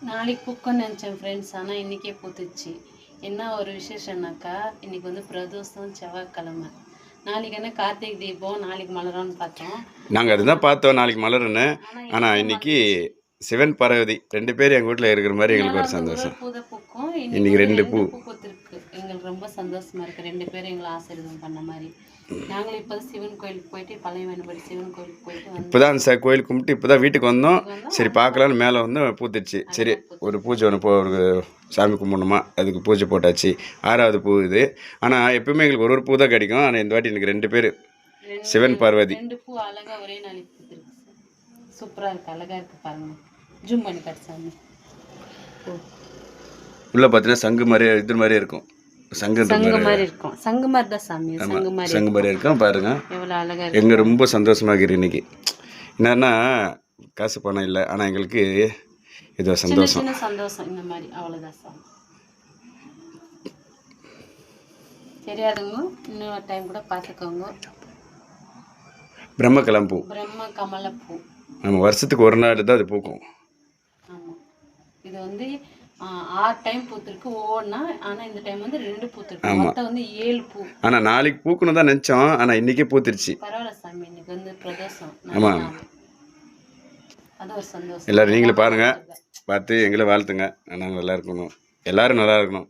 நாளைக்கு பூக்கும்னு நினச்சேன் ஃப்ரெண்ட்ஸ், ஆனால் இன்றைக்கே பூத்துச்சு. என்ன ஒரு விசேஷம்னாக்கா, இன்றைக்கி வந்து பிரதோஷம், செவ்வாய்க்கிழமை. நாளைக்கு என்ன கார்த்திகை தீபம், நாளைக்கு மலரோன்னு பார்த்தோம். நாங்கள் அதுதான் பார்த்தோம் நாளைக்கு மலருன்னு. ஆனால் இன்னைக்கு சிவன் பார்வதி 2 பேர் எங்கள் வீட்டில் இருக்கிற மாதிரி எங்களுக்கு ஒரு சந்தோஷம். பூ தான் பூக்கும். இன்னைக்கு 2 பூ பூத்திருக்கு. எங்களுக்கு ரொம்ப சந்தோஷமா இருக்குது. 2 பேரும் எங்களை ஆசீர்வாதம் பண்ண மாதிரி. நாங்களும் இப்போ சிவன் கோயிலுக்கு போயிட்டு, பழைய வேணுபடி சிவன் கோயிலுக்கு போயிட்டு இப்போ தான் அந்த கோயில் கும்பிட்டு இப்போ தான் வீட்டுக்கு வந்தோம். சரி பார்க்கலான்னு மேலே வந்து பூத்துச்சு. சரி ஒரு பூஜை ஒன்று ஒரு சாமி கும்பிடணுமா, அதுக்கு பூஜை போட்டாச்சு. 6வது பூ இது. ஆனால் எப்பவுமே எங்களுக்கு ஒரு பூ தான் கிடைக்கும். ஆனால் இந்த வாட்டி எனக்கு 2 பேர் சிவன் பார்வதி. 2 பூ அழகாக ஒரே நாளைக்கு பூத்துருக்கு. சூப்பராக இருக்குது, அழகாக இருக்குது பாருங்கள். ஜூம் பண்ணி காட்டுச்சாமி. உள்ள பார்த்தீங்கன்னா சங்கு மாதிரி இது மாதிரி இருக்கும். சங்கு மாதிரி இருக்கும். சங்கு மாதிரி தான் சாமி. சங்கு மாதிரி இருக்கும் பாருங்க. எவ்வளோ அழகாக இருக்கு. எங்க ரொம்ப சந்தோஷமாக இருக்குது இன்னைக்கு. என்னன்னா காசு பணம் இல்லை, ஆனால் எங்களுக்கு இது சந்தோஷம். சந்தோஷம் இந்த மாதிரி அவ்வளோதான் சாமி. தெரியாதவங்க இன்னொரு டைம் கூட பார்த்துக்கோங்க. பிரம்மகலம் பூ, பிரம்ம கமல பூ. நம்ம வருஷத்துக்கு ஒரு நாள் தான் அது பூக்கும். ஆமாம், இது வந்து 6 டைம் பூத்திருக்கு ஒவ்வொன்றா. ஆனால் இந்த டைம் வந்து 2 பூத்திருக்கு. மொத்தம் வந்து 7 பூ. ஆனால் நாளைக்கு பூக்கணும் தான் நினச்சோம், ஆனால் இன்னைக்கே பூத்திருச்சு. பரவாயில்ல சாமி, இன்னைக்கு வந்து பிரதோஷம். ஆமாம், அது ஒரு சந்தோஷம். எல்லோரும் நீங்களும் பாருங்கள், பார்த்து எங்களை வாழ்த்துங்க. நாங்கள் நல்லா இருக்கணும், எல்லோரும் நல்லா இருக்கணும்.